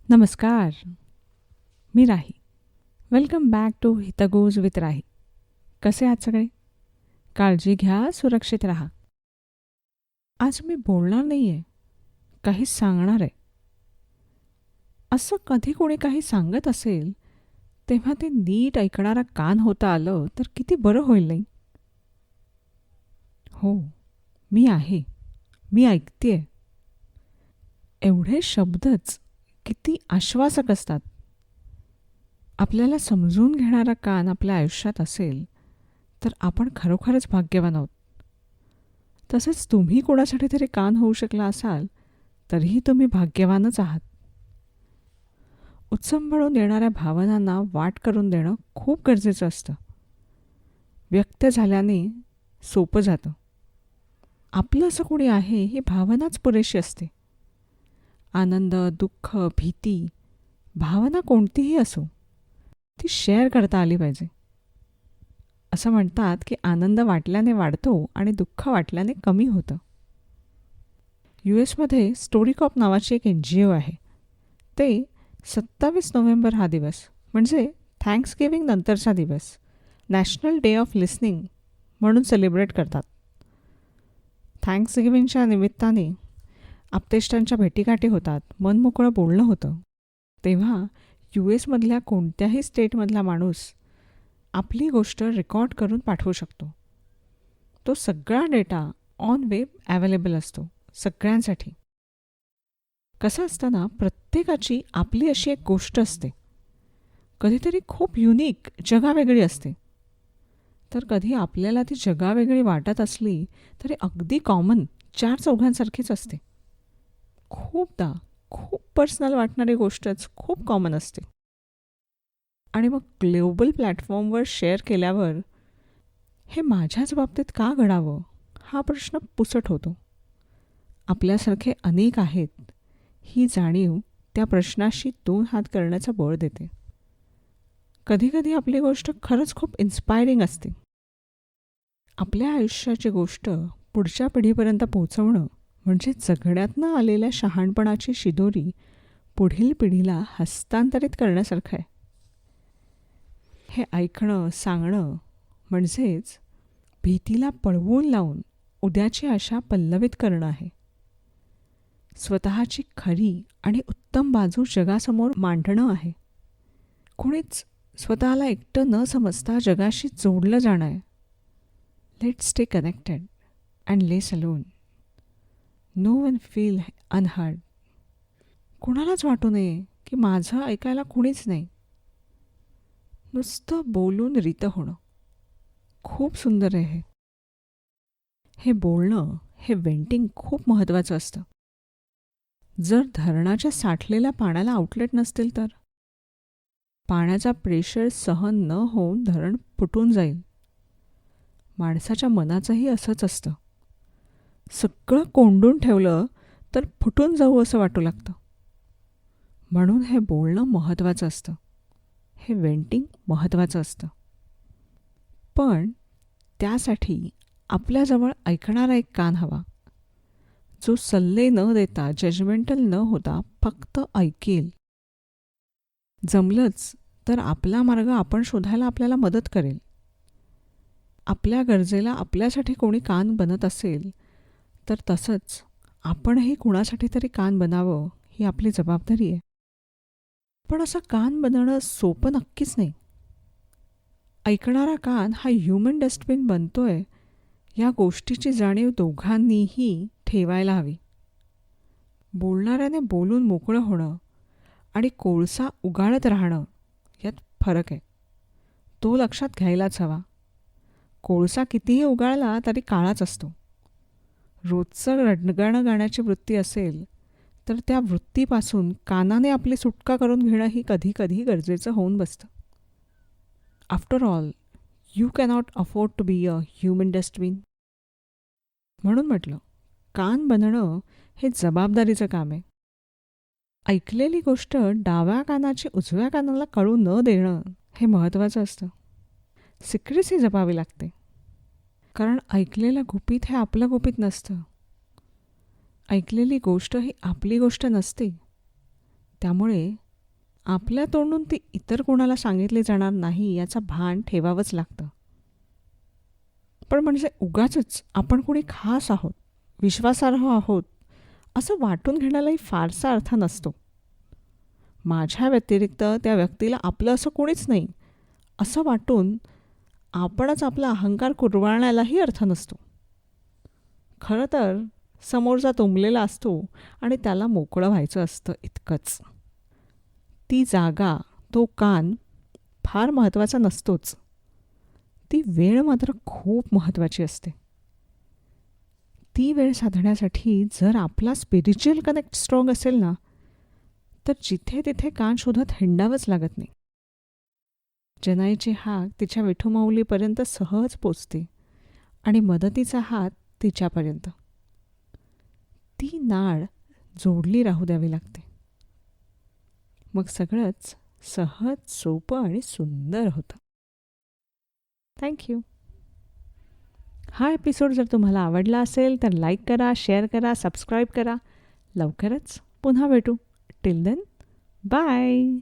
नमस्कार. मी राही. Welcome back to हितगुज with राही. कसे आहात सगळे? काळजी घ्या, सुरक्षित राहा. आज मी बोलणार नाही आहे, काही सांगणार आहे. असं कधी कोणी काही सांगत असेल तेव्हा ते नीट ऐकणारा कान होता आलं तर किती बरं होईल नाही? हो, मी आहे. मी ऐकतेय. एवढे शब्दच किती आश्वासक असतात. आपल्याला समजून घेणारा कान आपल्या आयुष्यात असेल तर आपण खरोखरच भाग्यवान आहोत. तसेच तुम्ही कोणासाठी तरी कान होऊ शकला असाल तरीही तुम्ही भाग्यवानच आहात. उत्संबळून येणाऱ्या भावनांना वाट करून देणं खूप गरजेचं असतं. व्यक्त झाल्याने सोपं जातं. आपलं असं कोणी आहे ही भावनाच पुरेशी असते. आनंद, दुःख, भीती, भावना कोणतीही असो, ती शेअर करता आली पाहिजे. असं म्हणतात की आनंद वाटल्याने वाढतो आणि दुःख वाटल्याने कमी होतं. US स्टोरीकॉप नावाची एक NGO आहे. ते 27 नोव्हेंबर हा दिवस म्हणजे थँक्सगिव्हिंग नंतरचा दिवस नॅशनल डे ऑफ लिसनिंग म्हणून सेलिब्रेट करतात. थँक्सगिव्हिंगच्या निमित्ताने आप्तेष्टांच्या भेटीगाठी होतात, मनमोकळं बोलणं होतं. तेव्हा US कोणत्याही स्टेटमधला माणूस आपली गोष्ट रेकॉर्ड करून पाठवू शकतो. तो सगळा डेटा ऑन वेब अवेलेबल असतो सगळ्यांसाठी. कसं असतं ना, प्रत्येकाची आपली अशी एक गोष्ट असते. कधीतरी खूप युनिक, जगावेगळी असते. तर कधी आपल्याला ती जगावेगळी वाटत असली तरी अगदी कॉमन 4 चौघांसारखीच असते. खूपदा खूप पर्सनल वाटणारी गोष्टच खूप कॉमन असते. आणि मग ग्लोबल प्लॅटफॉर्मवर शेअर केल्यावर हे माझ्याच बाबतीत का घडावं हा प्रश्न पुसट होतो. आपल्यासारखे अनेक आहेत ही जाणीव त्या प्रश्नाशी 2 हात करण्याचं बळ देते. कधीकधी आपली गोष्ट खरंच खूप इन्स्पायरिंग असते. आपल्या आयुष्याची गोष्ट पुढच्या पिढीपर्यंत पोहोचवणं म्हणजे जगण्यातनं आलेल्या शहाणपणाची शिदोरी पुढील पिढीला हस्तांतरित करण्यासारखं आहे. हे ऐकणं, सांगणं म्हणजेच भीतीला पळवून लावून उद्याची आशा पल्लवित करणं आहे. स्वतःची खरी आणि उत्तम बाजू जगासमोर मांडणं आहे. कुणीच स्वतःला एकटं न समजता जगाशी जोडलं जाणं आहे. Let's stay connected and less alone. No one feel unheard. कुणालाच वाटू नये की माझं ऐकायला कुणीच नाही. नुसतं बोलून रीत होणं खूप सुंदर आहे. हे बोलणं, हे वेंटिंग खूप महत्त्वाचं असतं. जर धरणाच्या साठलेल्या पाण्याला आउटलेट नसतील तर पाण्याचा प्रेशर सहन न होऊन धरण फुटून जाईल. माणसाच्या मनाचंही असंच असतं. सगळं कोंडून ठेवलं तर फुटून जाऊ असं वाटू लागतं. म्हणून हे बोलणं महत्त्वाचं असतं. हे वेंटिंग महत्त्वाचं असतं. पण त्यासाठी आपल्याजवळ ऐकणारा एक कान हवा, जो सल्ले न देता, जजमेंटल न होता फक्त ऐकेल. जमलंच तर आपला मार्ग आपण शोधायला आपल्याला मदत करेल. आपल्या गरजेला आपल्यासाठी कोणी कान बनत असेल तर तसंच आपणही कुणासाठी तरी कान बनावं ही आपली जबाबदारी आहे. पण असं कान बनणं सोपं नक्कीच नाही. ऐकणारा कान हा ह्युमन डस्टबिन बनतोय या गोष्टीची जाणीव दोघांनीही ठेवायला हवी. बोलणाऱ्याने बोलून मोकळं होणं आणि कोळसा उगाळत राहणं यात फरक आहे. तो लक्षात घ्यायलाच हवा. कोळसा कितीही उगाळला तरी काळाच असतो. रोजचं रडगाणं गाण्याची वृत्ती असेल तर त्या वृत्तीपासून कानाने आपली सुटका करून घेणंही कधी कधी गरजेचं होऊन बसतं. After all, you cannot afford to be a human dustbin. म्हणून म्हटलं, कान बनणं हे जबाबदारीचं काम आहे. ऐकलेली गोष्ट डाव्या कानाची उजव्या कानाला कळू न देणं हे महत्त्वाचं असतं. सिक्रेसी जपावी लागते. कारण ऐकलेलं गुपित हे आपलं गुपित नसतं. ऐकलेली गोष्ट ही आपली गोष्ट नसते. त्यामुळे आपल्या तोंडून ती इतर कोणाला सांगितली जाणार नाही याचं भान ठेवावंच लागतं. पण म्हणजे उगाचच आपण कोणी खास आहोत, विश्वासार्ह आहोत असं वाटून घेण्यालाही फारसा अर्थ नसतो. माझ्या व्यतिरिक्त त्या व्यक्तीला आपलं असं कोणीच नाही असं वाटून आपणच आपला अहंकार कुरवाळण्यालाही अर्थ नसतो. खरं तर समोरचा तुंबलेला असतो आणि त्याला मोकळं व्हायचं असतं इतकंच. ती जागा, तो कान फार महत्त्वाचा नसतोच. ती वेळ मात्र खूप महत्त्वाची असते. ती वेळ साधण्यासाठी जर आपला स्पिरिच्युअल कनेक्ट स्ट्रॉंग असेल ना, तर जिथे तिथे कान शोधत हिंडावंच लागत नाही. जनाईची हाक तिच्या विठुमाऊलीपर्यंत सहज पोचते आणि मदतीचा हात तिच्यापर्यंत. ती नाळ जोडली राहू द्यावी लागते. मग सगळंच सहज, सोपं आणि सुंदर होतं. थँक्यू. हा एपिसोड जर तुम्हाला आवडला असेल तर लाईक करा, शेअर करा, सबस्क्राईब करा. लवकरच पुन्हा भेटू. Till then, bye.